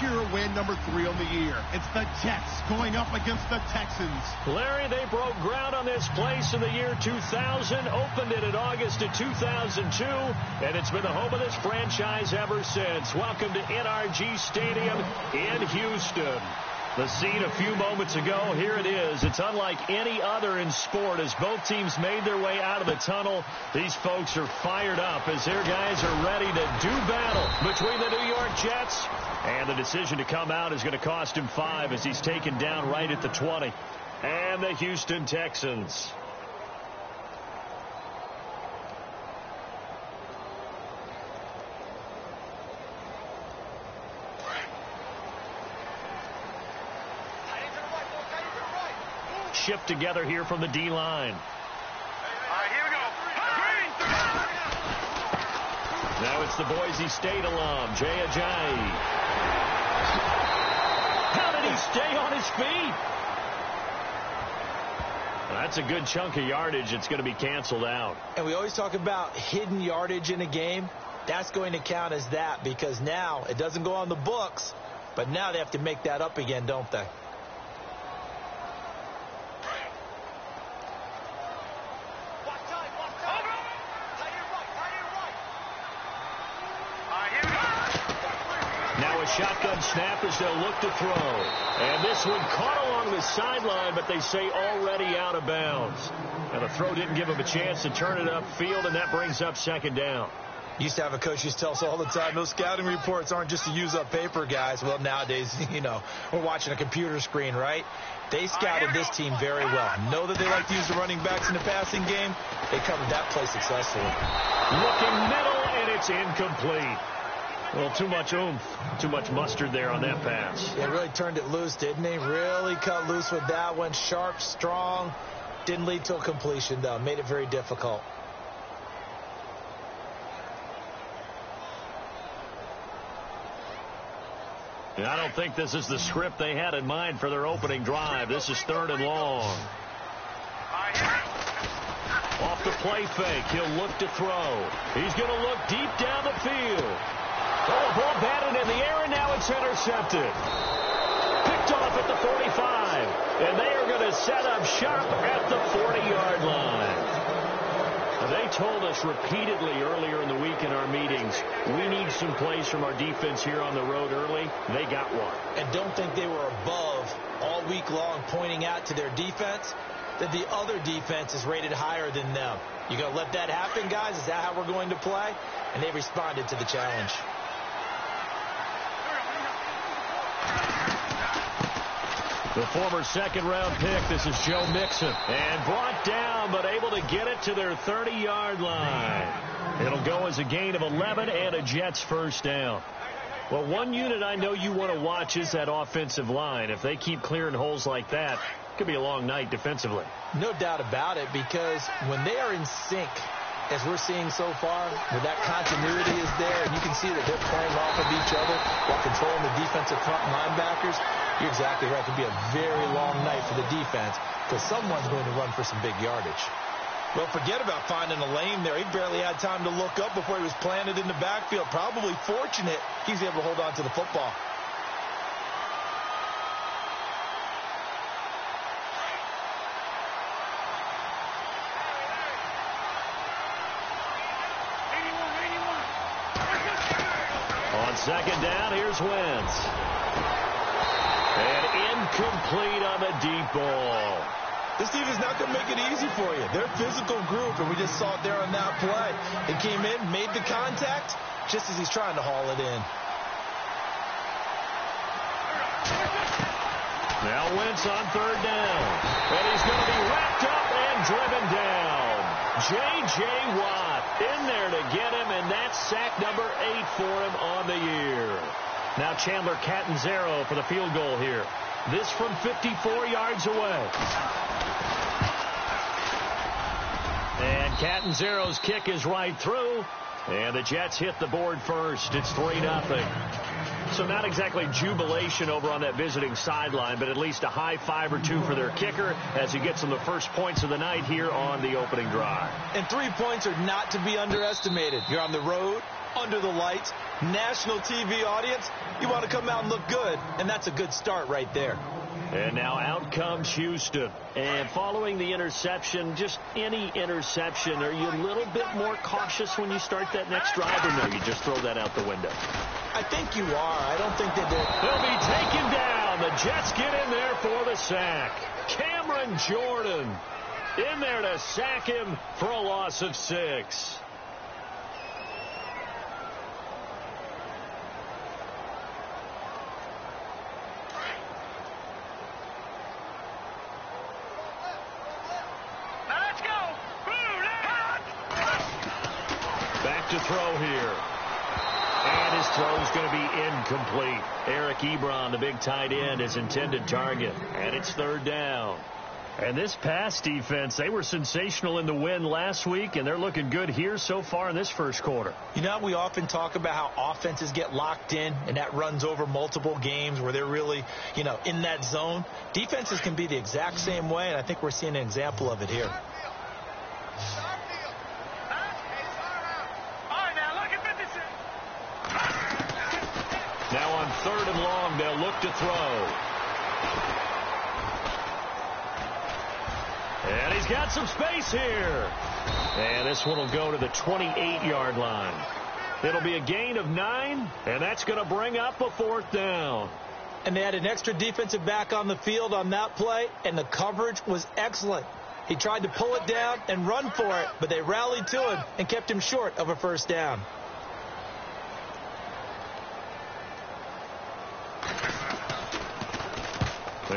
sure win number 3 on the year. It's the Jets going up against the Texans. Larry, they broke ground on this place in the year 2000, opened it in August of 2002, and it's been the home of this franchise ever since. Welcome to NRG Stadium in Houston. The scene a few moments ago, here it is. It's unlike any other in sport as both teams made their way out of the tunnel. These folks are fired up as their guys are ready to do battle between the New York Jets. And the decision to come out is going to cost him 5 as he's taken down right at the 20. And the Houston Texans. Shift together here from the D-line. Here we go. Now it's the Boise State alum, Jay Ajayi. How did he stay on his feet? That's a good chunk of yardage. It's going to be canceled out. And we always talk about hidden yardage in a game. That's going to count as that because now it doesn't go on the books, but now they have to make that up again, don't they? Shotgun snap as they'll look to throw. And this one caught along the sideline, but they say already out of bounds. And the throw didn't give him a chance to turn it upfield, and that brings up second down. Used to have a coach used to tell us all the time, those scouting reports aren't just to use up paper, guys. Well, nowadays, we're watching a computer screen, right? They scouted this team very well. Know that they like to use the running backs in the passing game. They covered that play successfully. Looking middle, and it's incomplete. Well, too much oomph, too much mustard there on that pass. They really turned it loose, didn't they? Really cut loose with that one. Sharp, strong. Didn't lead to a completion, though. Made it very difficult. I don't think this is the script they had in mind for their opening drive. This is 3rd and long. Off the play fake. He'll look to throw. He's going to look deep down the field. Oh, ball batted in the air, and now it's intercepted. Picked off at the 45. And they are going to set up shop at the 40-yard line. They told us repeatedly earlier in the week in our meetings, we need some plays from our defense here on the road early. They got one. And don't think they were above all week long pointing out to their defense that the other defense is rated higher than them. You going to let that happen, guys? Is that how we're going to play? And they responded to the challenge. The former second-round pick, this is Joe Mixon. And brought down, but able to get it to their 30-yard line. It'll go as a gain of 11 and a Jets first down. Well, one unit I know you want to watch is that offensive line. If they keep clearing holes like that, it could be a long night defensively. No doubt about it, because when they are in sync, as we're seeing so far, where that continuity is there, and you can see that they're playing off of each other while controlling the defensive front linebackers, you're exactly right. It could be a very long night for the defense because someone's going to run for some big yardage. Well, forget about finding a lane there. He barely had time to look up before he was planted in the backfield. Probably fortunate he's able to hold on to the football. On second down, here's Wentz. And incomplete on the deep ball. This team is not going to make it easy for you. They're a physical group, and we just saw it there on that play. They came in, made the contact, just as he's trying to haul it in. Now Wentz on 3rd down. And he's going to be wrapped up and driven down. J.J. Watt in there to get him, and that's sack number 8 for him on the year. Now Chandler Catanzaro for the field goal here. This from 54 yards away. And Catanzaro's kick is right through. And the Jets hit the board first. It's 3-0. So not exactly jubilation over on that visiting sideline, but at least a high 5 or 2 for their kicker as he gets them the first points of the night here on the opening drive. And 3 points are not to be underestimated. You're on the road. under the lights, national TV audience. You want to come out and look good, and that's a good start right there. And now out comes Houston. And following the interception, just any interception, are you a little bit more cautious when you start that next drive, or no, you just throw that out the window? I think you are. I don't think they did. They'll be taken down. The Jets get in there for the sack. Cameron Jordan in there to sack him for a loss of 6. Back to throw here. And his throw is going to be incomplete. Eric Ebron, the big tight end, his intended target. And it's 3rd down. And this pass defense, they were sensational in the win last week, and they're looking good here so far in this first quarter. You know, we often talk about how offenses get locked in, and that runs over multiple games where they're really, in that zone. Defenses can be the exact same way, and I think we're seeing an example of it here. Now on 3rd and long, they'll look to throw. And he's got some space here. And this one will go to the 28-yard line. It'll be a gain of 9, and that's going to bring up a 4th down. And they had an extra defensive back on the field on that play, and the coverage was excellent. He tried to pull it down and run for it, but they rallied to him and kept him short of a 1st down.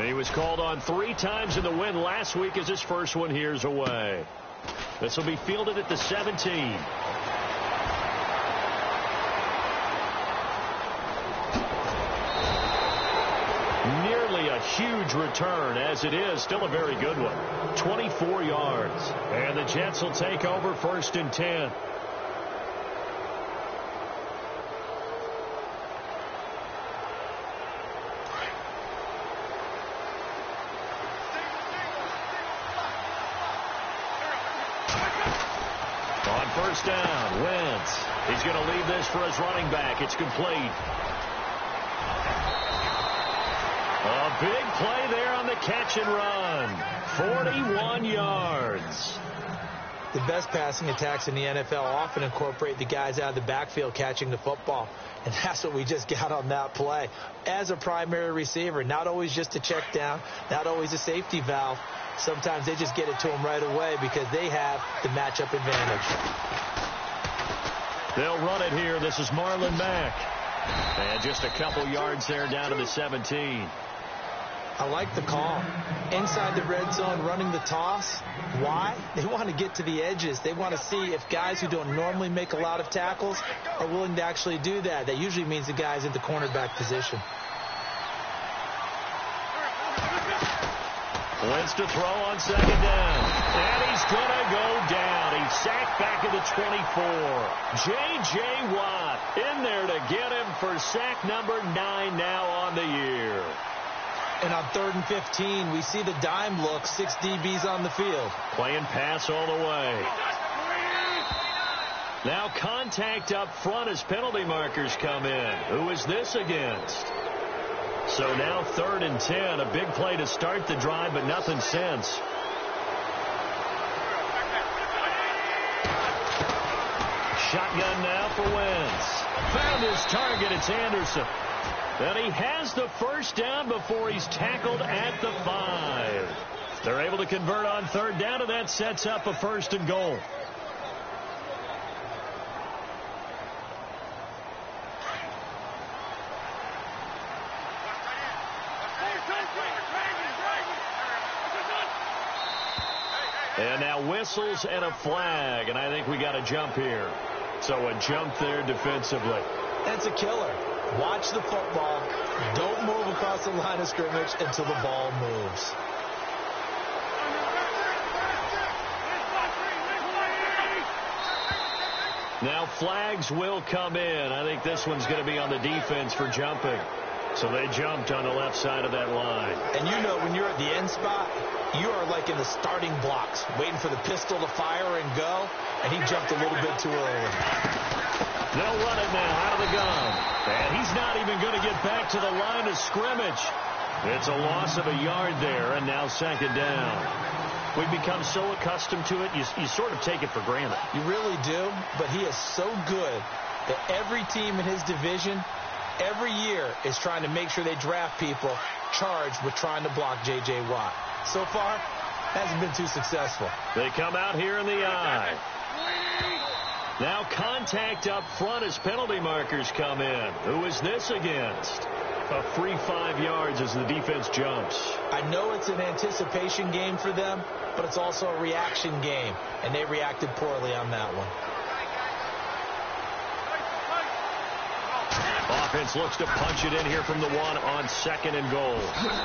He was called on 3 times in the win last week as his first one here's away. This will be fielded at the 17. Nearly a huge return, as it is still a very good one. 24 yards. And the Jets will take over 1st and 10. First down, Wentz. He's going to leave this for his running back. It's complete. A big play there on the catch and run. 41 yards. The best passing attacks in the NFL often incorporate the guys out of the backfield catching the football. And that's what we just got on that play. As a primary receiver, not always just a check down, not always a safety valve. Sometimes they just get it to them right away because they have the matchup advantage. They'll run it here. This is Marlon Mack. And just a couple yards there down to the 17. I like the call. Inside the red zone, running the toss. Why? They want to get to the edges. They want to see if guys who don't normally make a lot of tackles are willing to actually do that. That usually means the guy's in the cornerback position. Wentz to throw on 2nd down. And he's going to go down. He's sacked back at the 24. J.J. Watt in there to get him for sack number 9 now on the year. And on 3rd and 15, we see the dime look, 6 DBs on the field. Playing pass all the way. Now contact up front as penalty markers come in. Who is this against? So now 3rd and 10, a big play to start the drive, but nothing since. Shotgun now for Wentz. Found his target, it's Anderson. And he has the 1st down before he's tackled at the 5. They're able to convert on 3rd down, and that sets up a 1st and goal. And now whistles and a flag, and I think we got a jump here. So a jump there defensively. That's a killer. Watch the football. Don't move across the line of scrimmage until the ball moves. Now flags will come in. I think this one's going to be on the defense for jumping. So they jumped on the left side of that line. And you know when you're at the end spot, you are like in the starting blocks, waiting for the pistol to fire and go, and he jumped a little bit too early. They'll run it now out of the gun. And he's not even going to get back to the line of scrimmage. It's a loss of a yard there, and now second down. We've become so accustomed to it, you sort of take it for granted. You really do, but he is so good that every team in his division, every year, is trying to make sure they draft people charged with trying to block J.J. Watt. So far, hasn't been too successful. They come out here in the eye. Now contact up front as penalty markers come in. Who is this against? A free 5 yards as the defense jumps. I know it's an anticipation game for them, but it's also a reaction game, and they reacted poorly on that one. Offense looks to punch it in here from the 1 on 2nd and goal.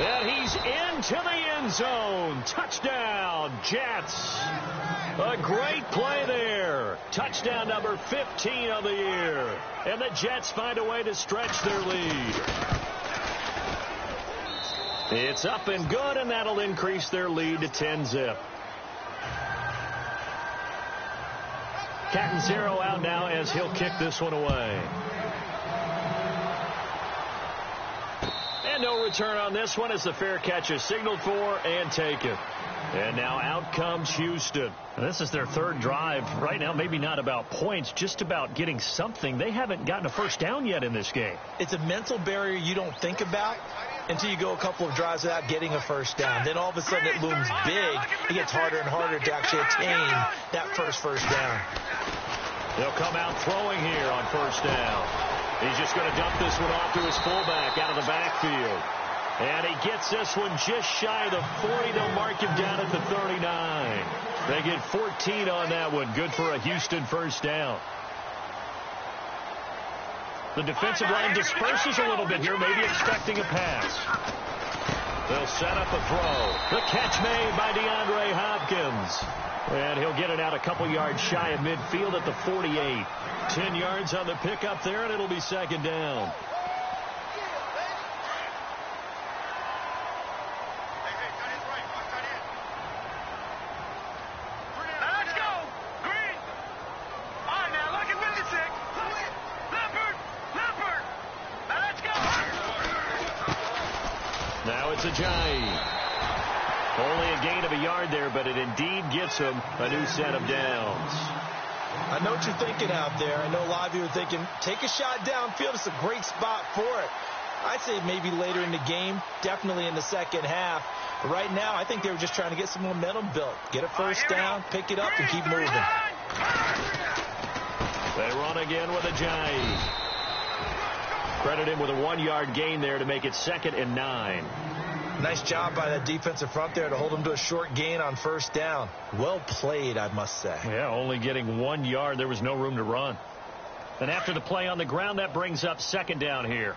And he's into the end zone. Touchdown, Jets. A great play there. Touchdown number 15 of the year. And the Jets find a way to stretch their lead. It's up and good, and that'll increase their lead to 10-zip. Catanzaro out now as he'll kick this one away. And no return on this one as the fair catch is signaled for and taken. And now out comes Houston. This is their 3rd drive. Right now, maybe not about points, just about getting something. They haven't gotten a first down yet in this game. It's a mental barrier you don't think about until you go a couple of drives without getting a first down. Then all of a sudden it looms big. It gets harder and harder to actually attain that first down. They'll come out throwing here on first down. He's just going to dump this one off to his fullback out of the backfield. And he gets this one just shy of the 40. They'll mark him down at the 39. They get 14 on that one. Good for a Houston first down. The defensive line disperses a little bit here, maybe expecting a pass. They'll set up a throw. The catch made by DeAndre Hopkins. And he'll get it out a couple yards shy of midfield at the 48. 10 yards on the pickup there, and it'll be second down. Now it's Ajayi. Only a gain of a yard there, but it indeed gets him a new set of downs. I know what you're thinking out there. I know a lot of you are thinking, take a shot downfield. It's a great spot for it. I'd say maybe later in the game, definitely in the second half. But right now, I think they were just trying to get some momentum built. Get a first down, pick it up, and keep moving. They run again with Ajayi. Credit him with a 1-yard gain there to make it 2nd and 9. Nice job by that defensive front there to hold him to a short gain on first down. Well played, I must say. Yeah, only getting 1 yard. There was no room to run. And after the play on the ground, that brings up second down here.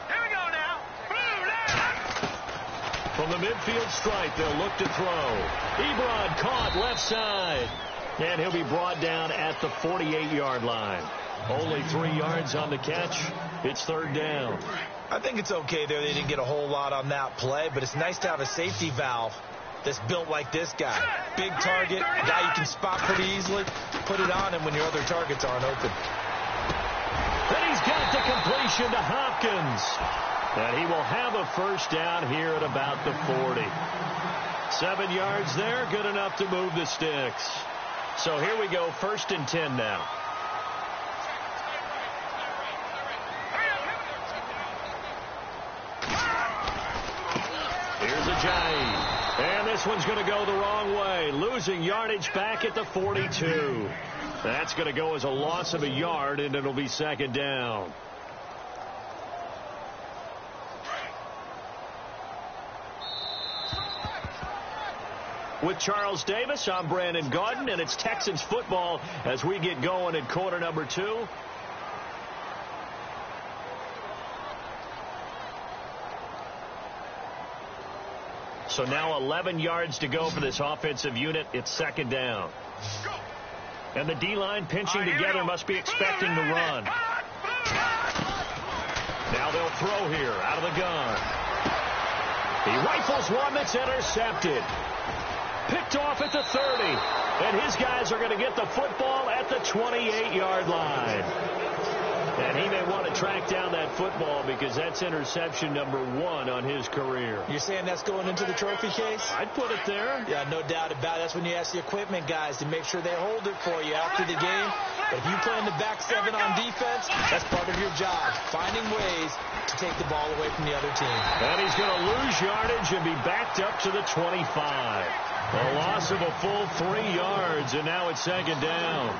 Here we go now. From the midfield stripe, they'll look to throw. Ebron caught left side. And he'll be brought down at the 48-yard line. Only 3 yards on the catch. It's third down. I think it's okay there. They didn't get a whole lot on that play, but it's nice to have a safety valve that's built like this guy. Big target, a guy you can spot pretty easily. Put it on him when your other targets aren't open. And he's got the completion to Hopkins. And he will have a first down here at about the 40. 7 yards there, good enough to move the sticks. So here we go, 1st and 10 now. Here's Ajayi. And this one's going to go the wrong way. Losing yardage back at the 42. That's going to go as a loss of a yard, and it'll be second down. With Charles Davis, I'm Brandon Gaudin, and it's Texans football as we get going in quarter number 2. So now 11 yards to go for this offensive unit. It's second down. And the D-line pinching together must be expecting to run. Now they'll throw here out of the gun. He rifles one that's intercepted. Picked off at the 30. And his guys are going to get the football at the 28-yard line. And he may want to track down that football because that's interception number 1 on his career. You're saying that's going into the trophy case? I'd put it there. Yeah, no doubt about it. That's when you ask the equipment guys to make sure they hold it for you after the game. But if you play in the back 7 on defense, that's part of your job, finding ways to take the ball away from the other team. And he's going to lose yardage and be backed up to the 25. A loss of a full 3 yards, and now it's 2nd down.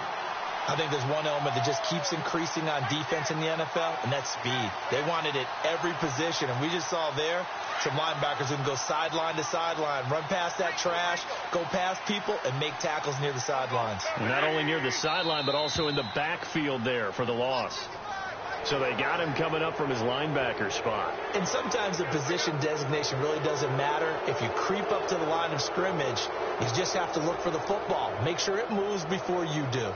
I think there's one element that just keeps increasing on defense in the NFL, and that's speed. They want it at every position, and we just saw there some linebackers who can go sideline to sideline, run past that trash, go past people, and make tackles near the sidelines. And not only near the sideline, but also in the backfield there for the loss. So they got him coming up from his linebacker spot. And sometimes the position designation really doesn't matter. If you creep up to the line of scrimmage, you just have to look for the football. Make sure it moves before you do.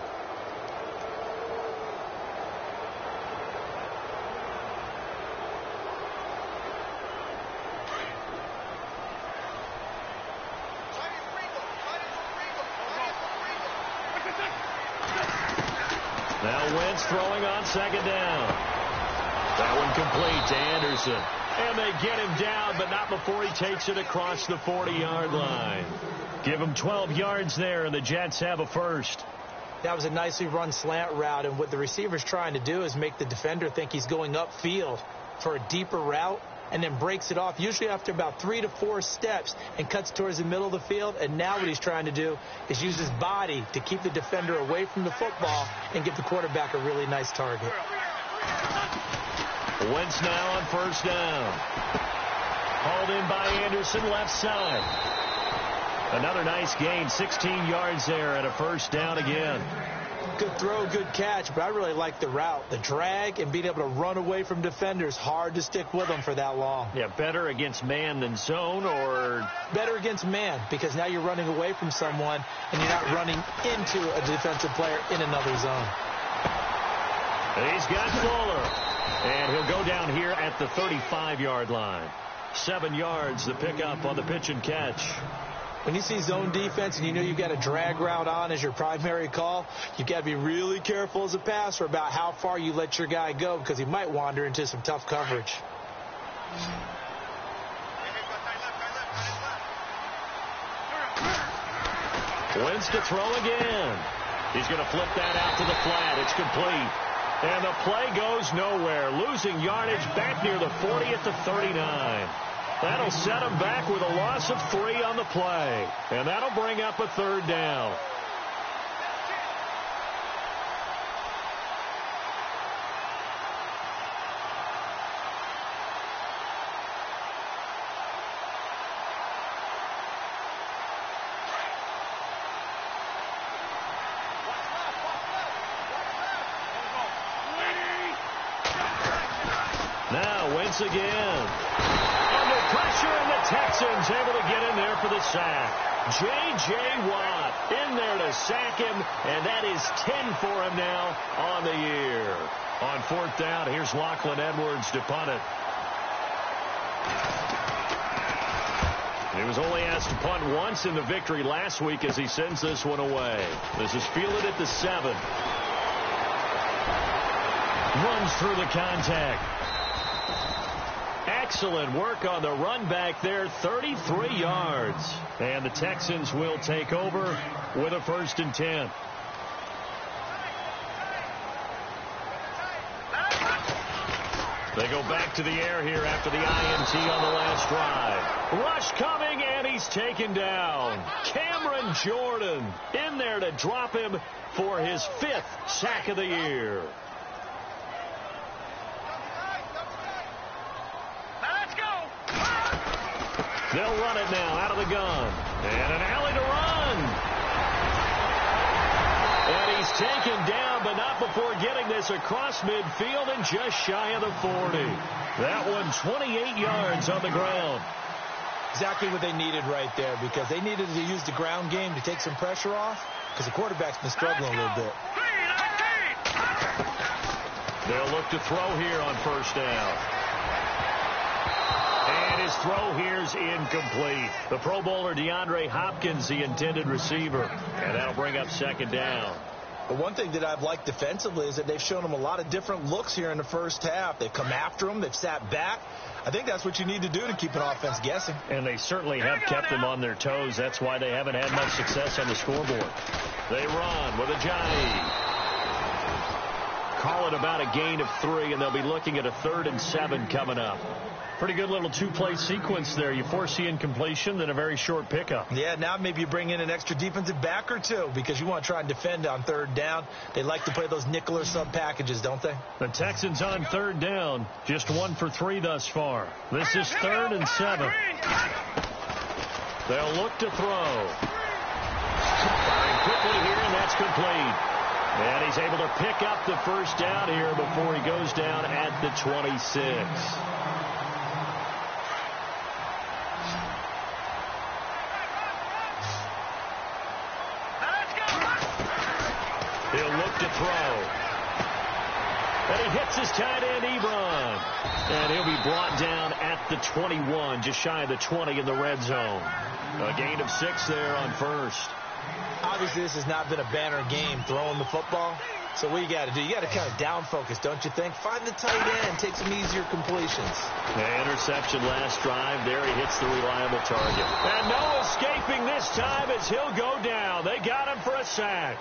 Now Wentz throwing on 2nd down. That one complete to Anderson. And they get him down, but not before he takes it across the 40-yard line. Give him 12 yards there, and the Jets have a first. That was a nicely run slant route, and what the receiver's trying to do is make the defender think he's going upfield for a deeper route, and then breaks it off, usually after about 3 to 4 steps, and cuts towards the middle of the field. And now what he's trying to do is use his body to keep the defender away from the football and give the quarterback a really nice target. Wentz now on 1st down. Hauled in by Anderson, left side. Another nice gain, 16 yards there, and a 1st down again. Good throw, good catch, but I really like the route. The drag and being able to run away from defenders, hard to stick with them for that long. Yeah, better against man than zone, or? Better against man, because now you're running away from someone and you're not running into a defensive player in another zone. He's got Fuller, and he'll go down here at the 35-yard line. 7 yards the pickup on the pitch and catch. When you see zone defense and you know you've got a drag route on as your primary call, you've got to be really careful as a passer about how far you let your guy go because he might wander into some tough coverage. Wentz to throw again. He's going to flip that out to the flat. It's complete. And the play goes nowhere. Losing yardage back near the 40 at the 39. That'll set him back with a loss of 3 on the play. And that'll bring up a 3rd down. Now Wentz again. Under pressure, and the Texans able to get in there for the sack. J.J. Watt in there to sack him, and that is 10 for him now on the year. On 4th down, here's Lachlan Edwards to punt it. He was only asked to punt once in the victory last week as he sends this one away. This is fielded at the 7. Runs through the contact. Excellent work on the run back there, 33 yards. And the Texans will take over with a 1st and 10. They go back to the air here after the INT on the last drive. Rush coming, and he's taken down. Cameron Jordan in there to drop him for his 5th sack of the year. They'll run it now out of the gun. And an alley to run. And he's taken down, but not before getting this across midfield and just shy of the 40. That one 28 yards on the ground. Exactly what they needed right there, because they needed to use the ground game to take some pressure off, because the quarterback's been struggling a little bit. They'll look to throw here on 1st down. And his throw here's incomplete. The Pro Bowler DeAndre Hopkins, the intended receiver. And that'll bring up second down. But one thing that I've liked defensively is that they've shown him a lot of different looks here in the first half. They've come after him. They've sat back. I think that's what you need to do to keep an offense guessing. And they certainly have kept them on their toes. That's why they haven't had much success on the scoreboard. They run with Ajayi. Call it about a gain of 3, and they'll be looking at a 3rd and 7 coming up. Pretty good little two-play sequence there. You force the incompletion, then a very short pickup. Yeah, now maybe you bring in an extra defensive back or two because you want to try and defend on 3rd down. They like to play those nickel or sub packages, don't they? The Texans on 3rd down, just 1 for 3 thus far. This is 3rd and 7. They'll look to throw. Firing quickly here, and that's complete. And he's able to pick up the first down here before he goes down at the 26. He'll look to throw. And he hits his tight end, Ebron. And he'll be brought down at the 21, just shy of the 20 in the red zone. A gain of 6 there on first. Obviously, this has not been a banner game throwing the football. So what you got to do, you got to kind of down focus, don't you think? Find the tight end, take some easier completions. The interception last drive. There he hits the reliable target. And no escaping this time as he'll go down. They got him for a sack.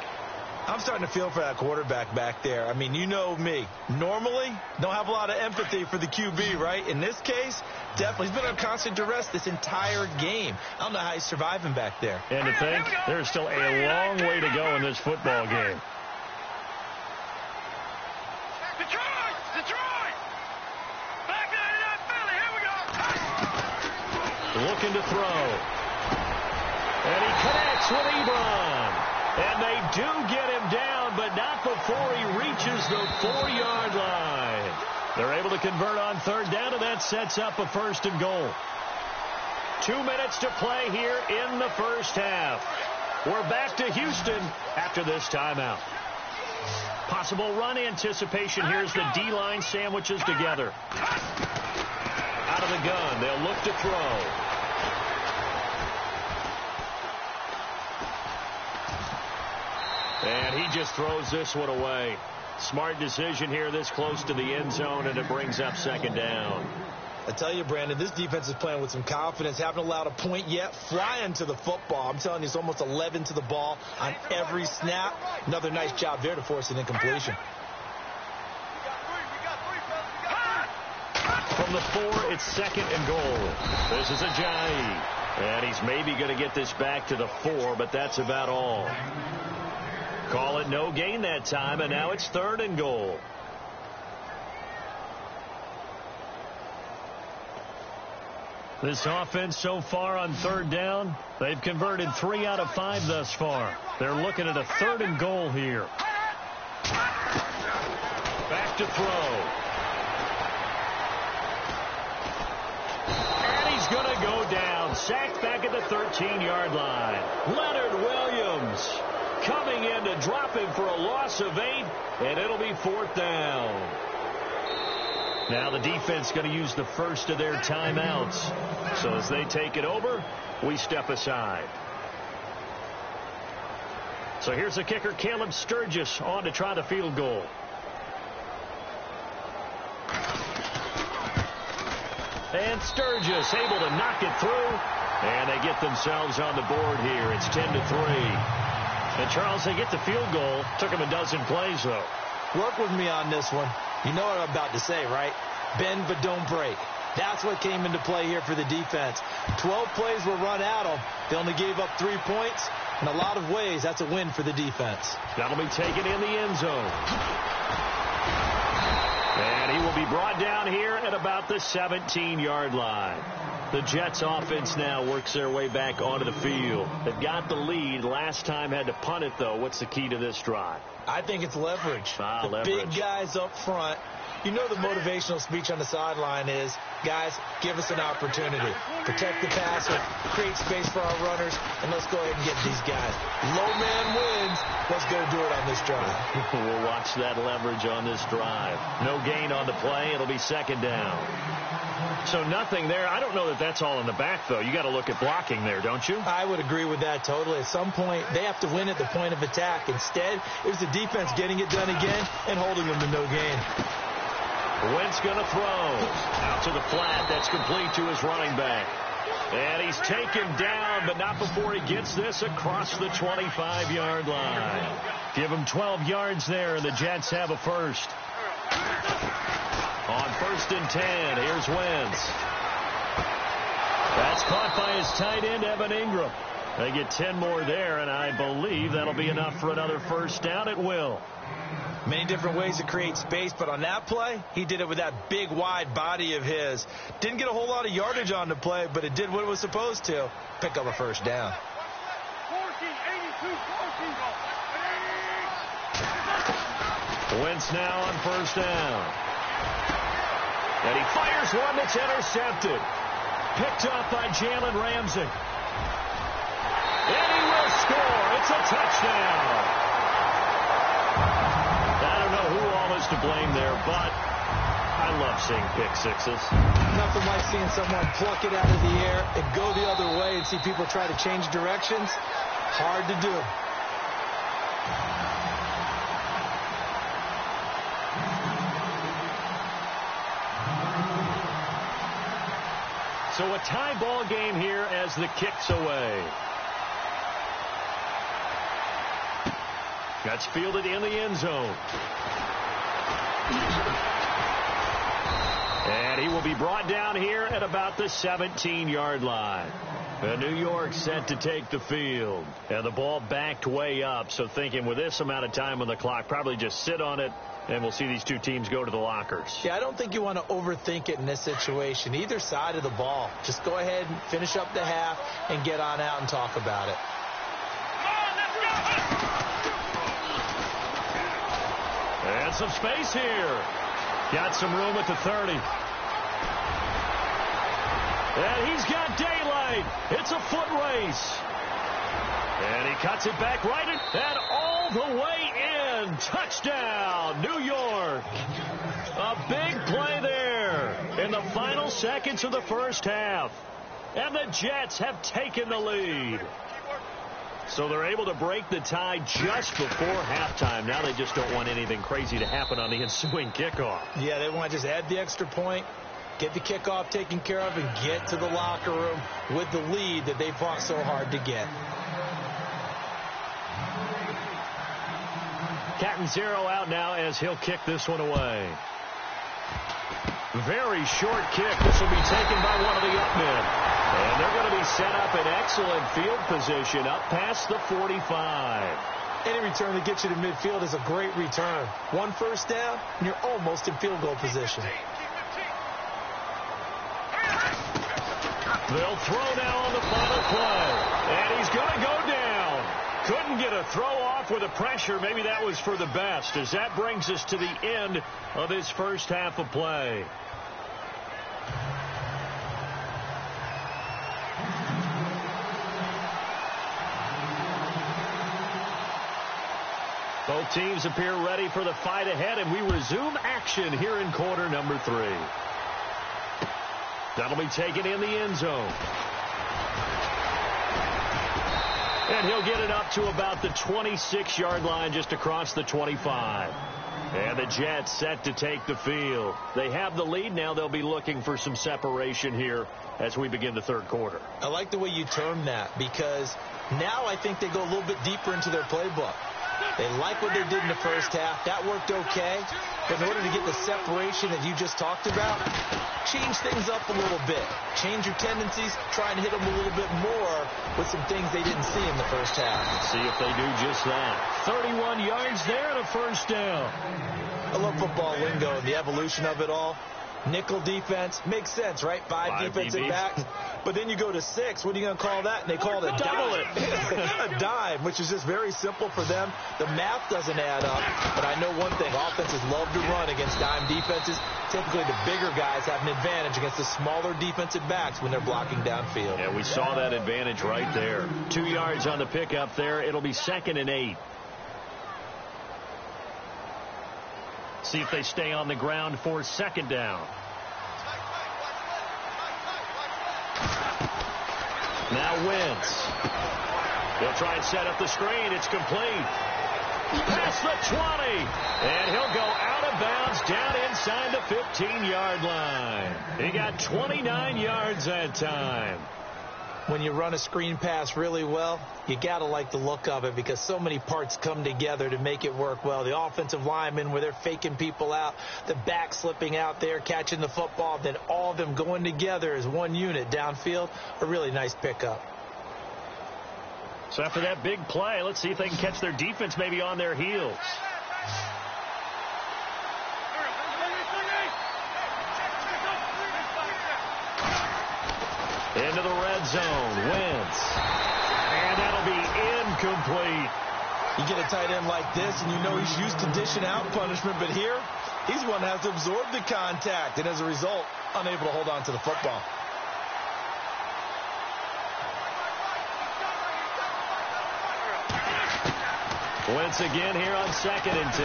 I'm starting to feel for that quarterback back there. I mean, you know me. Normally, don't have a lot of empathy for the QB, right? In this case, definitely. He's been under constant duress this entire game. I don't know how he's surviving back there. And to think, there's still a long way to go in this football game. Detroit! Back there in that Philly. Here we go. Looking to throw. And he connects with Ebron. And they do get him down, but not before he reaches the 4-yard line. They're able to convert on 3rd down, and that sets up a 1st and goal. 2 minutes to play here in the first half. We're back to Houston after this timeout. Possible run anticipation. Here's the D-line sandwiches together. Out of the gun, they'll look to throw. And he just throws this one away. Smart decision here this close to the end zone, and it brings up 2nd down. I tell you, Brandon, this defense is playing with some confidence. Haven't allowed a point yet. Flying to the football. I'm telling you, it's almost 11 to the ball on every snap. Another nice job there to force an incompletion. From the 4, it's 2nd and goal. This is Ajayi. And he's maybe going to get this back to the 4, but that's about all. Call it no gain that time, and now it's 3rd and goal. This offense so far on 3rd down, they've converted 3 out of 5 thus far. They're looking at a 3rd and goal here. Back to throw. And he's going to go down. Sacked back at the 13-yard line. Leonard Williams coming in to drop him for a loss of 8, and it'll be 4th down. Now the defense going to use the first of their timeouts. So as they take it over, we step aside. So here's the kicker, Caleb Sturgis, on to try the field goal. And Sturgis able to knock it through, and they get themselves on the board here. It's 10-3. And, Charles, they get the field goal. Took them a dozen plays, though. Work with me on this one. You know what I'm about to say, right? Bend but don't break. That's what came into play here for the defense. 12 plays were run at them. They only gave up 3 points. In a lot of ways, that's a win for the defense. That'll be taken in the end zone. And he will be brought down here at about the 17-yard line. The Jets offense now works their way back onto the field. They've got the lead. Last time had to punt it, though. What's the key to this drive? I think it's leverage. The big guys up front. You know the motivational speech on the sideline is, guys, give us an opportunity. Protect the passer, create space for our runners, and let's go ahead and get these guys. Low man wins. Let's go do it on this drive. We'll watch that leverage on this drive. No gain on the play. It'll be second down. So nothing there. I don't know that that's all in the back, though. You got to look at blocking there, don't you? I would agree with that totally. At some point, they have to win at the point of attack. Instead, it was the defense getting it done again and holding them to no gain. Wentz going to throw. Out to the flat. That's complete to his running back. And he's taken down, but not before he gets this across the 25-yard line. Give him 12 yards there, and the Jets have a first. On 1st and 10, here's Wentz. That's caught by his tight end, Evan Ingram. They get 10 more there, and I believe that'll be enough for another first down. It will. Many different ways to create space, but on that play, he did it with that big, wide body of his. Didn't get a whole lot of yardage on the play, but it did what it was supposed to. Pick up a first down. Wentz now on first down. And he fires one that's intercepted. Picked up by Jalen Ramsey. And he will score. It's a touchdown. I don't know who all is to blame there, but I love seeing pick sixes. Nothing like seeing someone pluck it out of the air and go the other way and see people try to change directions. Hard to do. So a tie ball game here as the kick's away. That's fielded in the end zone. And he will be brought down here at about the 17-yard line. And New York set to take the field. And the ball backed way up. So thinking with this amount of time on the clock, probably just sit on it. And we'll see these two teams go to the lockers. Yeah, I don't think you want to overthink it in this situation. Either side of the ball. Just go ahead and finish up the half and get on out and talk about it. And some space here. Got some room at the 30. And he's got daylight. It's a foot race. And he cuts it back right and all the way in. Touchdown, New York. A big play there in the final seconds of the first half. And the Jets have taken the lead. So they're able to break the tie just before halftime. Now they just don't want anything crazy to happen on the ensuing kickoff. Yeah, they want to just add the extra point, get the kickoff taken care of, and get to the locker room with the lead that they fought so hard to get. Captain Zero out now as he'll kick this one away. Very short kick. This will be taken by one of the up men. And they're going to be set up in excellent field position up past the 45. Any return that gets you to midfield is a great return. One first down, and you're almost in field goal position. They'll throw now on the final play. And he's going to go down. Couldn't get a throw off with the pressure. Maybe that was for the best, as that brings us to the end of this first half of play. Both teams appear ready for the fight ahead, and we resume action here in quarter number 3. That'll be taken in the end zone. And he'll get it up to about the 26-yard line, just across the 25. And the Jets set to take the field. They have the lead now. They'll be looking for some separation here as we begin the third quarter. I like the way you term that, because now I think they go a little bit deeper into their playbook. They like what they did in the first half. That worked okay. But in order to get the separation that you just talked about, change things up a little bit. Change your tendencies. Try and hit them a little bit more with some things they didn't see in the first half. Let's see if they do just that. 31 yards there and a first down. I love football lingo and the evolution of it all. Nickel defense makes sense, right? Five defensive backs. But then you go to 6. What are you going to call that? And they call it a dime. A dime, which is just very simple for them. The math doesn't add up. But I know one thing. Offenses love to run against dime defenses. Typically, the bigger guys have an advantage against the smaller defensive backs when they're blocking downfield. Yeah, we saw that advantage right there. 2 yards on the pickup there. It'll be 2nd and 8. See if they stay on the ground for 2nd down. Now Wentz. He'll try and set up the screen. It's complete. Past the 20. And he'll go out of bounds down inside the 15-yard line. He got 29 yards that time. When you run a screen pass really well, you got to like the look of it because so many parts come together to make it work well. The offensive linemen where they're faking people out, the back slipping out there, catching the football, then all of them going together as one unit downfield, a really nice pickup. So after that big play, let's see if they can catch their defense maybe on their heels. Into the red zone. Wentz. And that'll be incomplete. You get a tight end like this, and you know he's used to dishing out punishment, but here, he's one that has to absorb the contact, and as a result, unable to hold on to the football. Wentz again here on 2nd and 10.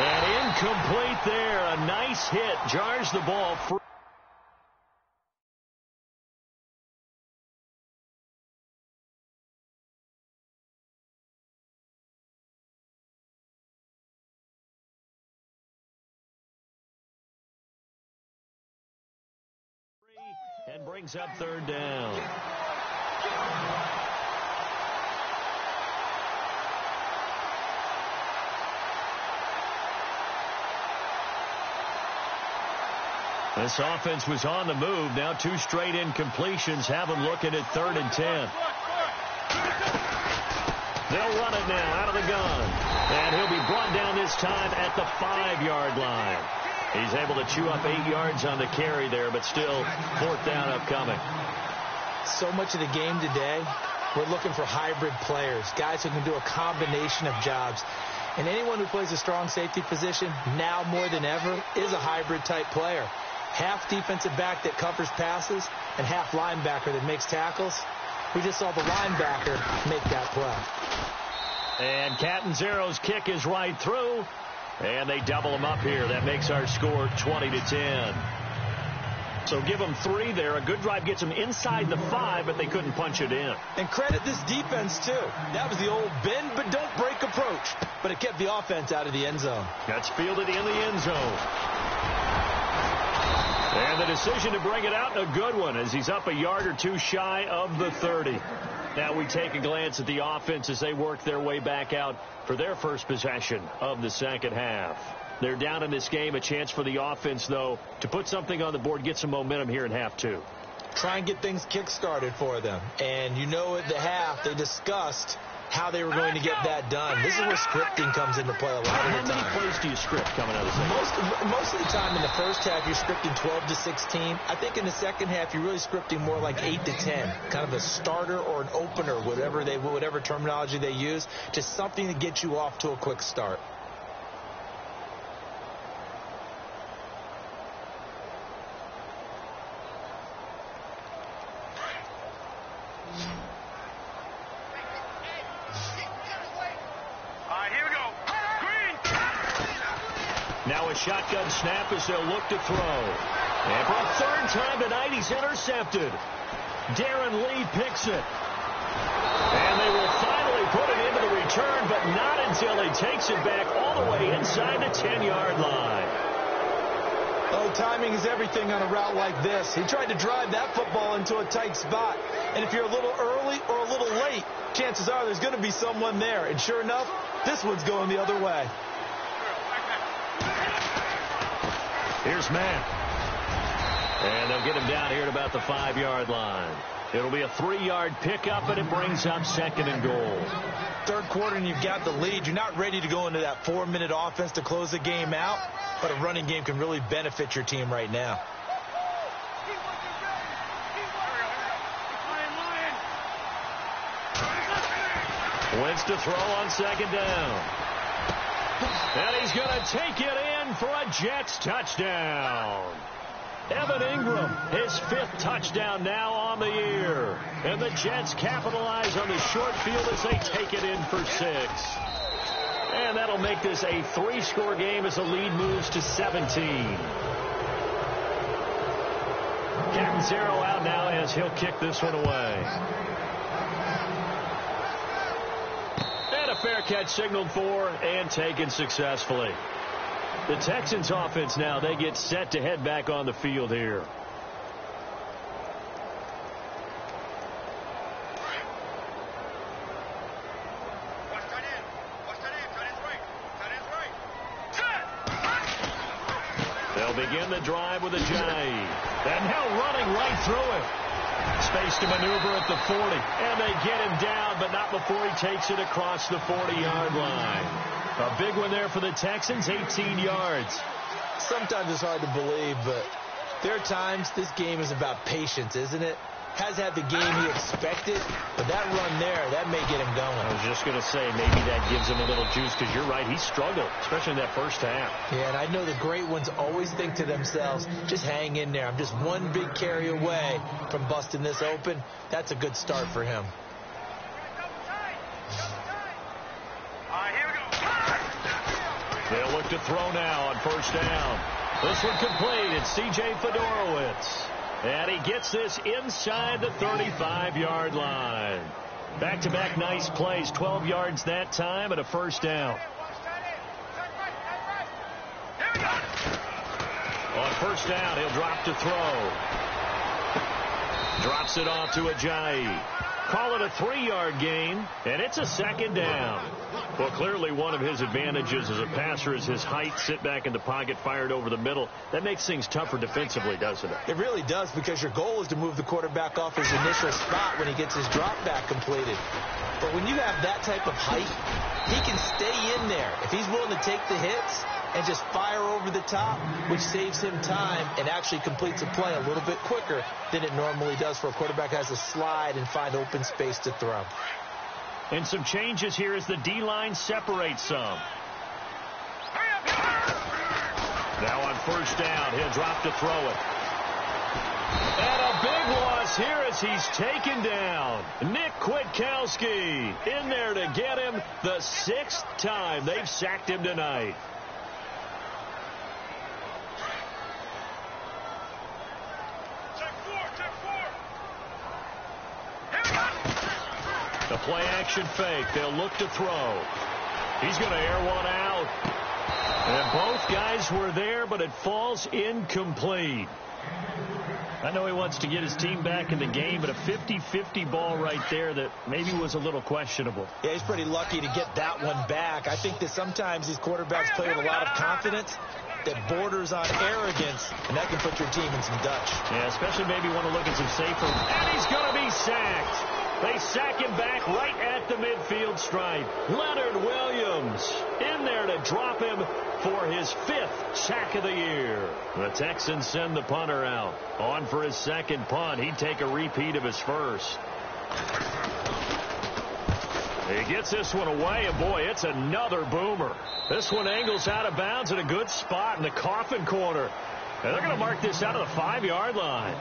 And incomplete there. A nice hit. Jars the ball free. And brings up 3rd down. This offense was on the move. Now 2 straight incompletions have them looking at 3rd and 10. They'll run it now out of the gun. And he'll be brought down this time at the 5-yard line. He's able to chew up 8 yards on the carry there, but still 4th down upcoming. So much of the game today, we're looking for hybrid players, guys who can do a combination of jobs. And anyone who plays a strong safety position, now more than ever, is a hybrid type player. Half defensive back that covers passes and half linebacker that makes tackles. We just saw the linebacker make that play. And Catanzaro's kick is right through. And they double them up here. That makes our score 20-10. So give them 3 there. A good drive gets them inside the 5, but they couldn't punch it in. And credit this defense, too. That was the old bend but don't break approach. But it kept the offense out of the end zone. That's fielded in the end zone. And the decision to bring it out, a good one, as he's up a yard or 2 shy of the 30. Now we take a glance at the offense as they work their way back out for their first possession of the 2nd half. They're down in this game. A chance for the offense, though, to put something on the board, get some momentum here in half 2. Try and get things kick-started for them. And you know at the half, they discussed how they were going to get that done. This is where scripting comes into play a lot of the time. How many plays do you script coming out of the second? Most of the time in the first half, you're scripting 12 to 16. I think in the second half, you're really scripting more like 8 to 10. Kind of a starter or an opener, whatever terminology they use, just something to get you off to a quick start. Now a shotgun snap as they'll look to throw. And for a 3rd time tonight, he's intercepted. Darren Lee picks it. And they will finally put it into the return, but not until he takes it back all the way inside the 10-yard line. Oh, timing is everything on a route like this. He tried to drive that football into a tight spot. And if you're a little early or a little late, chances are there's going to be someone there. And sure enough, this one's going the other way. Here's Matt. And they'll get him down here at about the 5-yard line. It'll be a 3-yard pickup, and it brings up 2nd and goal. Third quarter, and you've got the lead. You're not ready to go into that 4-minute offense to close the game out, but a running game can really benefit your team right now. Wentz to throw on 2nd down. And he's going to take it in for a Jets touchdown. Evan Ingram, his 5th touchdown now on the year. And the Jets capitalize on the short field as they take it in for 6. And that'll make this a 3-score game as the lead moves to 17. Captain Zero out now as he'll kick this one away. And a fair catch signaled for and taken successfully. The Texans offense now, they get set to head back on the field here. They'll begin the drive with a jive. And now running right through it. Space to maneuver at the 40. And they get him down, but not before he takes it across the 40-yard line. A big one there for the Texans, 18 yards. Sometimes it's hard to believe, but there are times this game is about patience, isn't it? Has had the game he expected, but that run there, that may get him going. I was just going to say, maybe that gives him a little juice, because you're right, he struggled, especially in that first half. Yeah, and I know the great ones always think to themselves, just hang in there. I'm just one big carry away from busting this open. That's a good start for him. They'll look to throw now on 1st down. This one complete. It's C.J. Fedorowicz. And he gets this inside the 35-yard line. Back-to-back nice plays. 12 yards that time and a 1st down. On 1st down, he'll drop to throw. Drops it off to Ajayi. Call it a 3-yard gain, and it's a 2nd down. Well, clearly one of his advantages as a passer is his height. Sit back in the pocket, fired over the middle. That makes things tougher defensively, doesn't it? It really does, because your goal is to move the quarterback off his initial spot when he gets his drop back completed. But when you have that type of height, he can stay in there. If he's willing to take the hits and just fire over the top, which saves him time and actually completes a play a little bit quicker than it normally does for a quarterback who has to slide and find open space to throw. And some changes here as the D-line separates some. Now on 1st down, he'll drop to throw it. And a big loss here as he's taken down. Nick Kwiatkowski in there to get him the 6th time they've sacked him tonight. The play-action fake. They'll look to throw. He's going to air one out. And both guys were there, but it falls incomplete. I know he wants to get his team back in the game, but a 50-50 ball right there that maybe was a little questionable. Yeah, he's pretty lucky to get that one back. I think that sometimes these quarterbacks play with a lot of confidence that borders on arrogance, and that can put your team in some Dutch. Yeah, especially maybe want to look at some safer. And he's going to be sacked. They sack him back right at the midfield stripe. Leonard Williams in there to drop him for his 5th sack of the year. The Texans send the punter out. On for his 2nd punt. He'd take a repeat of his 1st. He gets this one away, and boy, it's another boomer. This one angles out of bounds in a good spot in the coffin corner. And they're going to mark this out of the 5-yard line.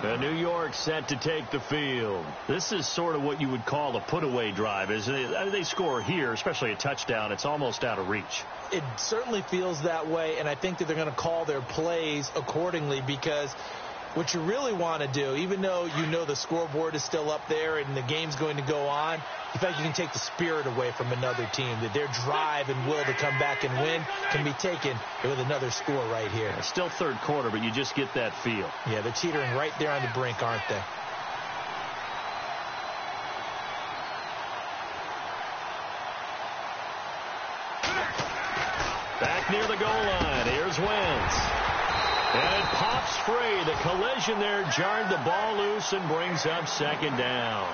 And New York set to take the field. This is sort of what you would call a put-away drive, isn't it? They score here, especially a touchdown. It's almost out of reach. It certainly feels that way, and I think that they're going to call their plays accordingly, because what you really want to do, even though you know the scoreboard is still up there and the game's going to go on, in fact, you can take the spirit away from another team, that their drive and will to come back and win can be taken with another score right here. It's still 3rd quarter, but you just get that feel. Yeah, they're teetering right there on the brink, aren't they? Back near the goal line. Here's Wentz. And it pops steps free. The collision there jarred the ball loose and brings up second down.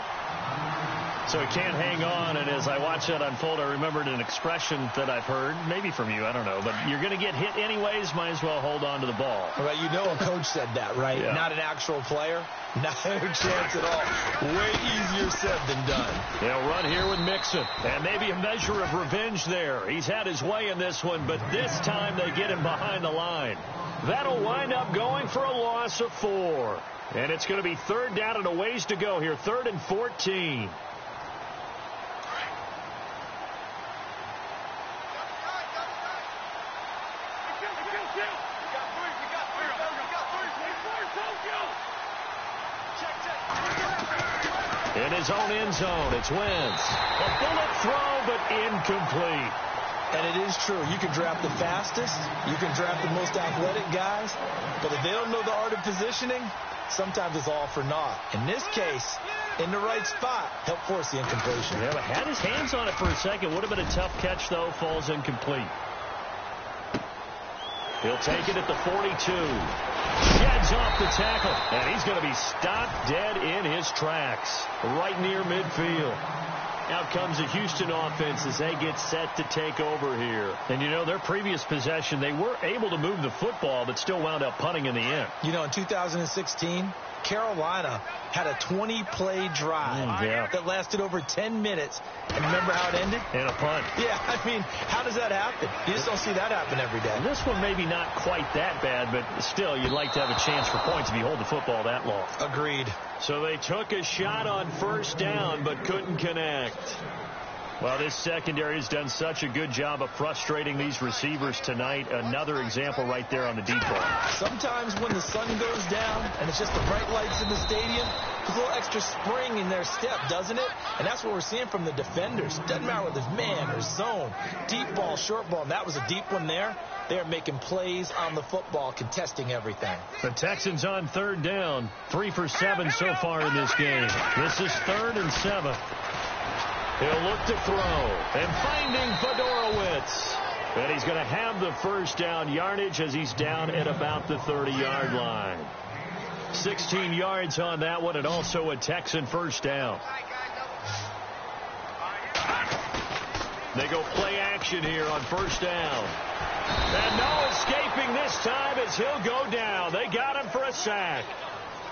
So he can't hang on, and as I watch that unfold, I remembered an expression that I've heard, maybe from you, I don't know, but you're going to get hit anyways, might as well hold on to the ball. Well, you know a coach said that, right? Yeah. Not an actual player. Not a chance at all. Way easier said than done. They'll run here with Mixon, and maybe a measure of revenge there. He's had his way in this one, but this time they get him behind the line. That'll wind up going for a loss of 4. And it's going to be third down and a ways to go here, 3rd and 14. In his own end zone, it's Wentz. A bullet throw, but incomplete. And it is true. You can draft the fastest. You can draft the most athletic guys. But if they don't know the art of positioning, sometimes it's all for naught. In this case, in the right spot, help force the incompletion. Yeah, but had his hands on it for a second. Would have been a tough catch, though. Falls incomplete. He'll take it at the 42. Sheds off the tackle, and he's going to be stopped dead in his tracks, right near midfield. Out comes the Houston offense as they get set to take over here. And, you know, their previous possession, they were able to move the football, but still wound up punting in the end. You know, in 2016, Carolina had a 20-play drive that lasted over 10 minutes. And remember how it ended? And a punt. Yeah, I mean, how does that happen? You just don't see that happen every day. And this one maybe not quite that bad, but still, you'd like to have a chance for points if you hold the football that long. Agreed. So they took a shot on first down, but couldn't connect. Well, this secondary has done such a good job of frustrating these receivers tonight. Another example right there on the deep ball. Sometimes when the sun goes down and it's just the bright lights in the stadium, there's a little extra spring in their step, doesn't it? And that's what we're seeing from the defenders. Doesn't matter whether it's man or zone, deep ball, short ball, and that was a deep one there. They're making plays on the football, contesting everything. The Texans on third down, 3 for 7 so far in this game. This is 3rd and 7. He'll look to throw, and finding Fedorowicz. And he's going to have the first down yardage as he's down at about the 30-yard line. 16 yards on that one, and also a Texan first down. They go play action here on first down. And no escaping this time as he'll go down. They got him for a sack.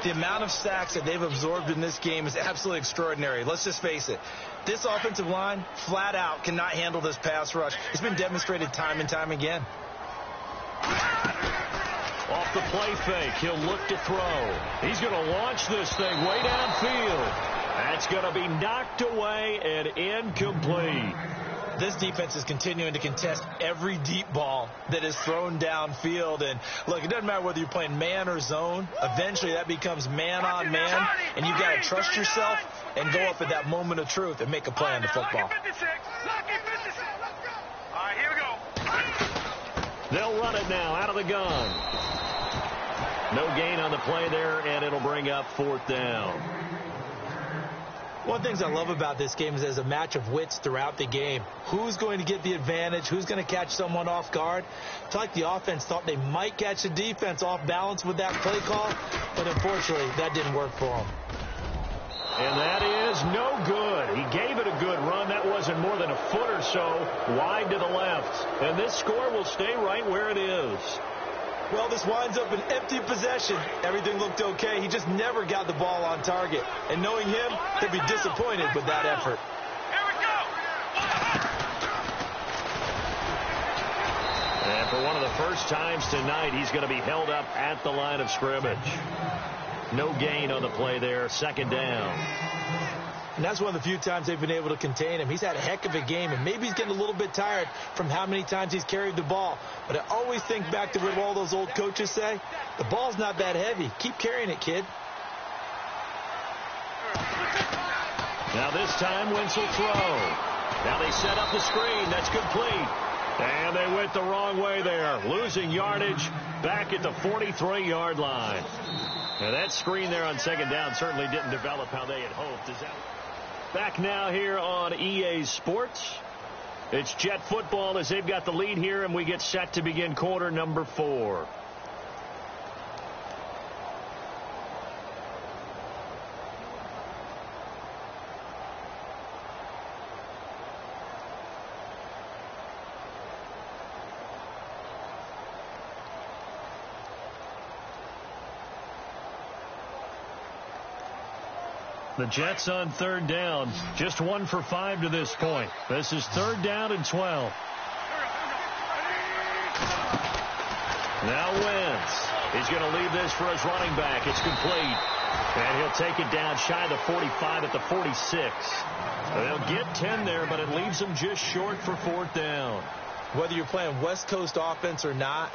The amount of sacks that they've absorbed in this game is absolutely extraordinary. Let's just face it. This offensive line, flat out, cannot handle this pass rush. It's been demonstrated time and time again. Off the play fake, he'll look to throw. He's going to launch this thing way downfield. That's going to be knocked away and incomplete. This defense is continuing to contest every deep ball that is thrown downfield. And, look, it doesn't matter whether you're playing man or zone. Eventually, that becomes man on man, and you've got to trust yourself and go up at that moment of truth and make a play on the football. All right, here we go. They'll run it now out of the gun. No gain on the play there, and it'll bring up 4th down. One of the things I love about this game is there's a match of wits throughout the game. Who's going to get the advantage? Who's going to catch someone off guard? It's like the offense thought they might catch the defense off balance with that play call, but unfortunately, that didn't work for them. And that is no good. He gave it a good run. That wasn't more than a foot or so wide to the left. And this score will stay right where it is. Well, this winds up an empty possession. Everything looked okay. He just never got the ball on target. And knowing him, he'll be disappointed with that effort. Here we go. And for one of the first times tonight, he's going to be held up at the line of scrimmage. No gain on the play there. 2nd down. And that's one of the few times they've been able to contain him. He's had a heck of a game, and maybe he's getting a little bit tired from how many times he's carried the ball. But I always think back to what all those old coaches say. The ball's not that heavy. Keep carrying it, kid. Now this time, Wentz will throw. Now they set up the screen. That's complete. And they went the wrong way there. Losing yardage back at the 43-yard line. Now that screen there on 2nd down certainly didn't develop how they had hoped. Is that... Back now here on EA Sports. It's Jet football as they've got the lead here, and we get set to begin quarter number 4. The Jets on third down, just 1 for 5 to this point. This is third down and 12. Now Wentz. He's going to leave this for his running back. It's complete. And he'll take it down shy of the 45 at the 46. They'll get 10 there, but it leaves them just short for fourth down. Whether you're playing West Coast offense or not,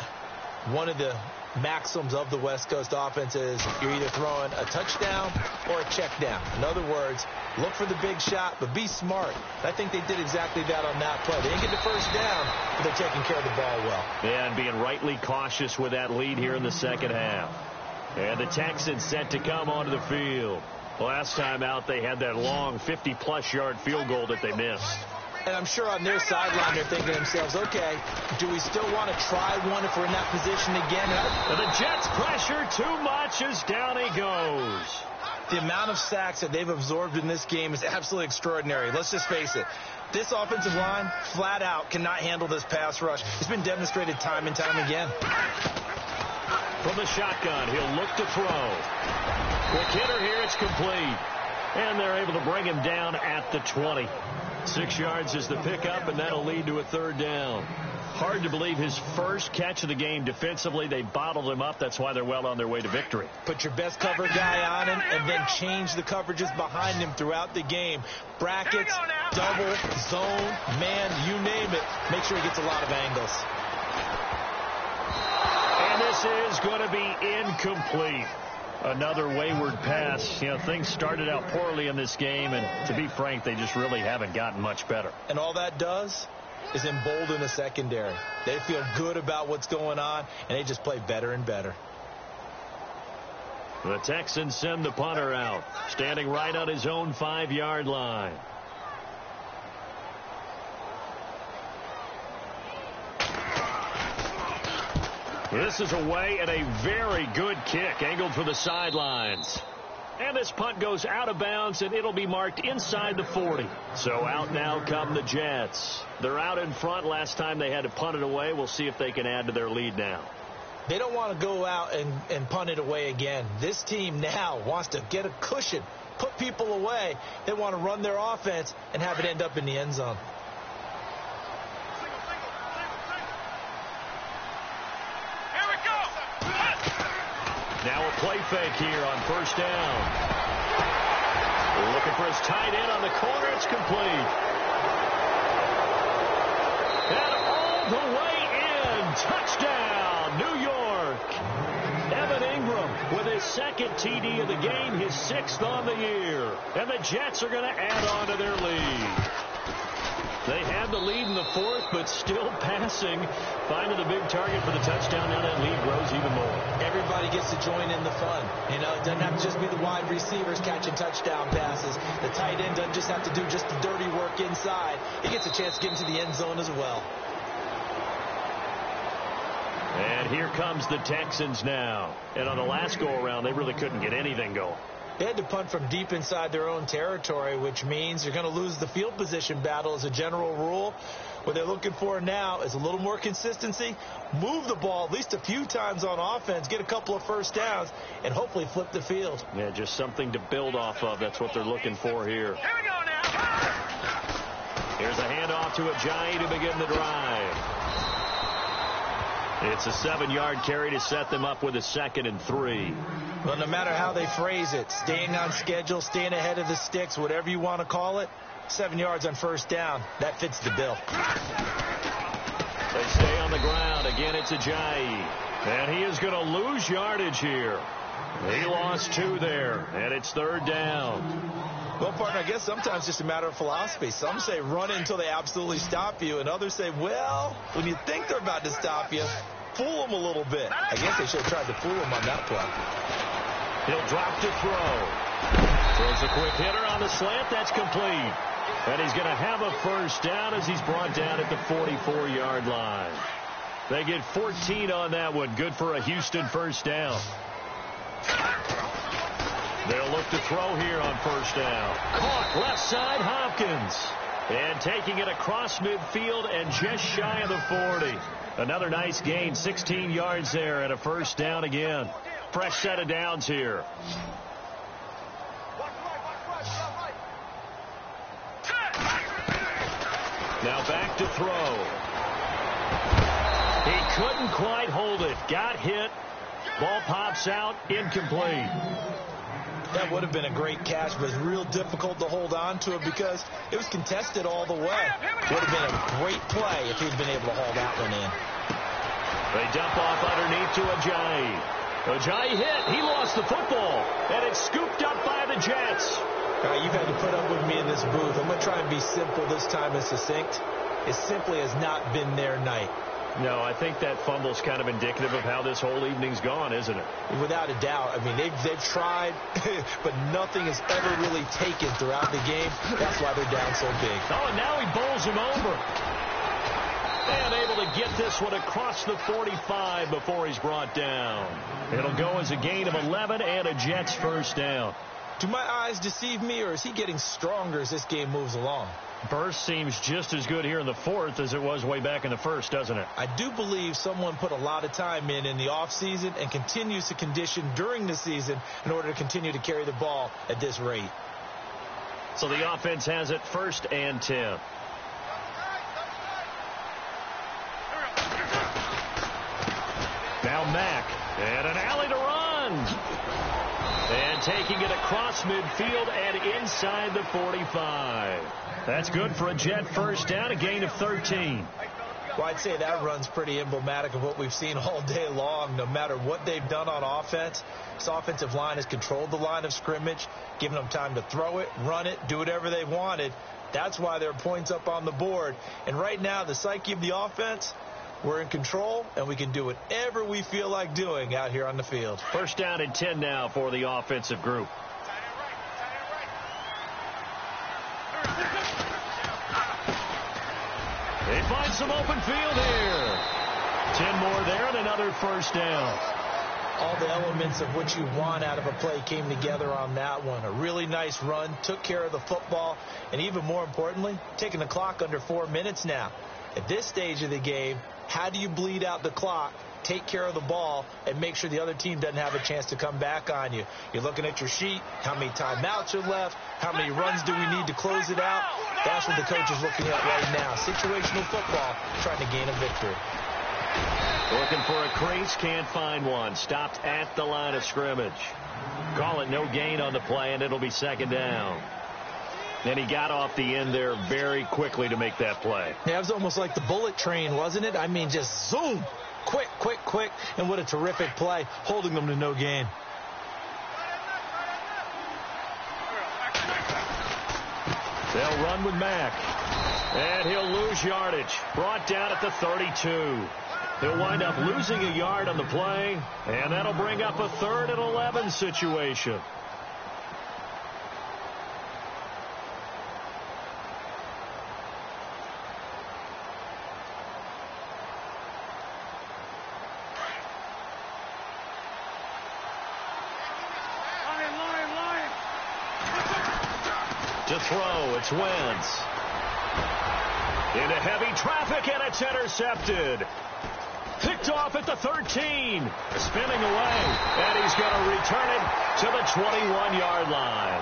one of the maxims of the West Coast offense is you're either throwing a touchdown or a check down. In other words, look for the big shot, but be smart. I think they did exactly that on that play. They didn't get the first down, but they're taking care of the ball well. Yeah, and being rightly cautious with that lead here in the second half. And the Texans set to come onto the field. Last time out, they had that long 50-plus yard field goal that they missed. And I'm sure on their sideline they're thinking to themselves, okay, do we still want to try one if we're in that position again? And the Jets pressure too much as down he goes. The amount of sacks that they've absorbed in this game is absolutely extraordinary. Let's just face it. This offensive line, flat out, cannot handle this pass rush. It's been demonstrated time and time again. From the shotgun, he'll look to throw. Quick hitter here, it's complete. And they're able to bring him down at the 20. 6 yards is the pickup, and that'll lead to a third down. Hard to believe his first catch of the game defensively. They bottled him up. That's why they're well on their way to victory. Put your best cover guy on him and then change the coverages behind him throughout the game. Brackets, double, zone, man, you name it. Make sure he gets a lot of angles. And this is going to be incomplete. Another wayward pass. You know, things started out poorly in this game, and to be frank, they just really haven't gotten much better. And all that does is embolden the secondary. They feel good about what's going on, and they just play better and better. The Texans send the punter out, standing right on his own 5-yard line. This is away and a very good kick, angled for the sidelines. And this punt goes out of bounds, and it'll be marked inside the 40. So out now come the Jets. They're out in front. Last time they had to punt it away. We'll see if they can add to their lead now. They don't want to go out and punt it away again. This team now wants to get a cushion, put people away. They want to run their offense and have it end up in the end zone. Now a play fake here on first down. Looking for his tight end on the corner. It's complete. And all the way in. Touchdown, New York. Evan Ingram with his second TD of the game, his 6th on the year. And the Jets are going to add on to their lead. They had the lead in the 4th, but still passing. Finding the big target for the touchdown. Now that lead grows even more. Everybody gets to join in the fun. You know, it doesn't have to just be the wide receivers catching touchdown passes. The tight end doesn't just have to do just the dirty work inside. He gets a chance to get into the end zone as well. And here comes the Texans now. And on the last go-around, they really couldn't get anything going. They had to punt from deep inside their own territory, which means you're going to lose the field position battle as a general rule. What they're looking for now is a little more consistency, move the ball at least a few times on offense, get a couple of first downs, and hopefully flip the field. Yeah, just something to build off of. That's what they're looking for here. Here we go now. Here's a handoff to Ajayi to begin the drive. It's a 7-yard carry to set them up with a 2nd and 3. Well, no matter how they phrase it, staying on schedule, staying ahead of the sticks, whatever you want to call it, 7 yards on first down, that fits the bill. They stay on the ground. Again, it's Ajayi. And he is going to lose yardage here. He lost 2 there, and it's 3rd down. Well, partner, I guess sometimes it's just a matter of philosophy. Some say run until they absolutely stop you, and others say, well, when you think they're about to stop you, fool them a little bit. I guess they should have tried to fool them on that play. He'll drop to throw. Throws a quick hitter on the slant. That's complete. And he's going to have a first down as he's brought down at the 44-yard line. They get 14 on that one. Good for a Houston first down. They'll look to throw here on first down. Caught left side, Hopkins. And taking it across midfield and just shy of the 40. Another nice gain, 16 yards there and a first down again. Fresh set of downs here. Now back to throw. He couldn't quite hold it. Got hit. Ball pops out. Incomplete. That would have been a great catch, but it's real difficult to hold on to it because it was contested all the way. Would have been a great play if he'd been able to haul that one in. They dump off underneath to Ajayi. Ajayi hit. He lost the football, and it's scooped up by the Jets. You've had to put up with me in this booth. I'm going to try and be simple this time and succinct. It simply has not been their night. No, I think that fumble's kind of indicative of how this whole evening's gone, isn't it? Without a doubt. I mean, they've tried, but nothing has ever really taken throughout the game. That's why they're down so big. Oh, and now he bowls him over. And able to get this one across the 45 before he's brought down. It'll go as a gain of 11 and a Jets first down. Do my eyes deceive me, or is he getting stronger as this game moves along? Burst seems just as good here in the fourth as it was way back in the first, doesn't it? I do believe someone put a lot of time in the offseason and continues to condition during the season in order to continue to carry the ball at this rate. So the offense has it 1st and 10. Now Mack, and an alley to run. And taking it across midfield and inside the 45. That's good for a Jet first down, a gain of 13. Well, I'd say that run's pretty emblematic of what we've seen all day long. No matter what they've done on offense, this offensive line has controlled the line of scrimmage, given them time to throw it, run it, do whatever they've wanted. That's why there are points up on the board. And right now, the psyche of the offense, we're in control, and we can do whatever we feel like doing out here on the field. 1st down and 10 now for the offensive group. They find some open field here. 10 more there and another first down. All the elements of what you want out of a play came together on that one. A really nice run, took care of the football, and even more importantly, taking the clock under 4 minutes now. At this stage of the game, how do you bleed out the clock, take care of the ball, and make sure the other team doesn't have a chance to come back on you? You're looking at your sheet, how many timeouts are left, how many runs do we need to close it out? That's what the coach is looking at right now. Situational football, trying to gain a victory. Looking for a crease, can't find one. Stopped at the line of scrimmage. Call it no gain on the play, and it'll be 2nd down. And he got off the end there very quickly to make that play. Yeah, it was almost like the bullet train, wasn't it? I mean, just zoom. Quick, quick, quick. And what a terrific play, holding them to no gain. They'll run with Mack. And he'll lose yardage. Brought down at the 32. He'll wind up losing a yard on the play. And that'll bring up a 3rd and 11 situation. To throw, it's Wentz. Into heavy traffic, and it's intercepted. Picked off at the 13. Spinning away, and he's going to return it to the 21-yard line.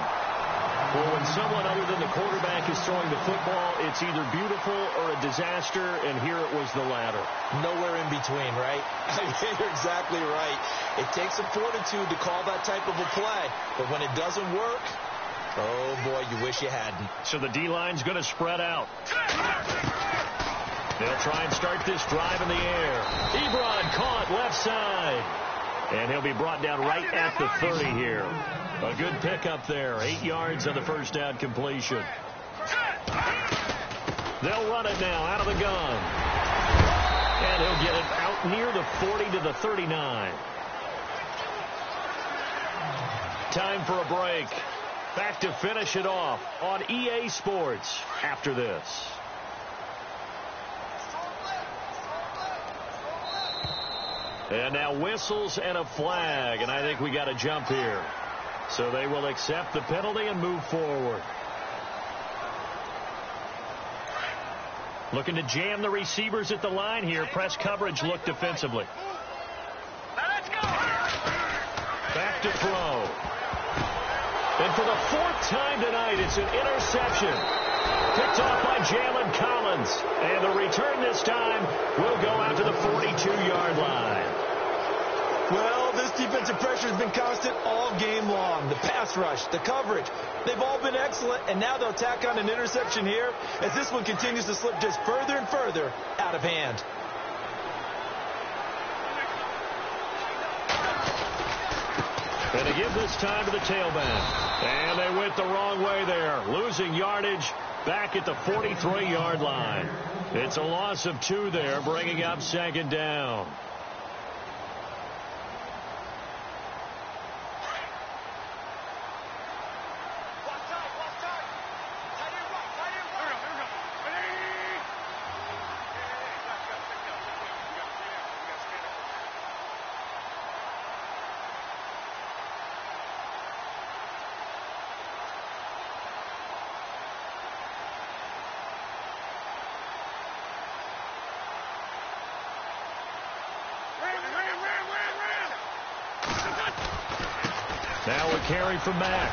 Well, when someone other than the quarterback is throwing the football, it's either beautiful or a disaster, and here it was the latter. Nowhere in between, right? I mean, you're exactly right. It takes some fortitude to call that type of a play, but when it doesn't work, oh, boy, you wish you hadn't. So the D-line's going to spread out. They'll try and start this drive in the air. Ebron caught left side. And he'll be brought down right at the 30 here. A good pickup there. 8 yards on the first down completion. They'll run it now out of the gun. And he'll get it out near the 40 to the 39. Time for a break. Back to finish it off on EA Sports after this. And now whistles and a flag, and I think we got a jump here. So they will accept the penalty and move forward. Looking to jam the receivers at the line here. Press coverage look defensively. Now let's go. Back to throw. And for the 4th time tonight, it's an interception. Picked off by Jalen Collins. And the return this time will go out to the 42-yard line. Well, this defensive pressure has been constant all game long. The pass rush, the coverage, they've all been excellent, and now they'll tack on an interception here as this one continues to slip just further and further out of hand. And they give this time to the tailback. And they went the wrong way there, losing yardage back at the 43-yard line. It's a loss of 2 there, bringing up 2nd down. Now a carry from Mack.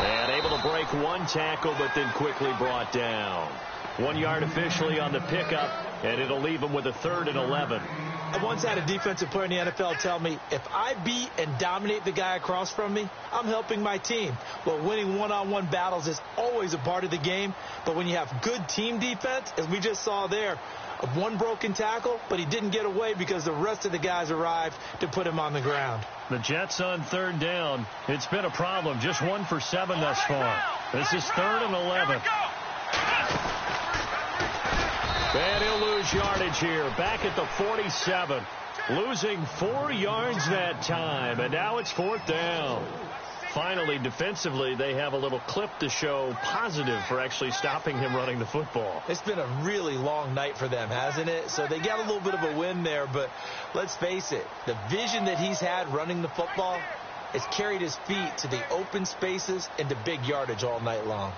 And able to break 1 tackle, but then quickly brought down. 1 yard officially on the pickup, and it'll leave him with a 3rd and 11. I once had a defensive player in the NFL tell me, if I beat and dominate the guy across from me, I'm helping my team. Well, winning one-on-one battles is always a part of the game, but when you have good team defense, as we just saw there, 1 broken tackle, but he didn't get away because the rest of the guys arrived to put him on the ground. The Jets on 3rd down. It's been a problem. Just 1 for 7 thus far. This is 3rd and 11. And he'll lose yardage here. Back at the 47. Losing 4 yards that time. And now it's 4th down. Finally, defensively, they have a little clip to show positive for actually stopping him running the football. It's been a really long night for them, hasn't it? So they got a little bit of a win there, but let's face it, the vision that he's had running the football has carried his feet to the open spaces and to big yardage all night long.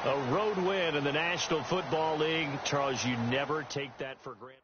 A road win in the National Football League. Charles, you never take that for granted.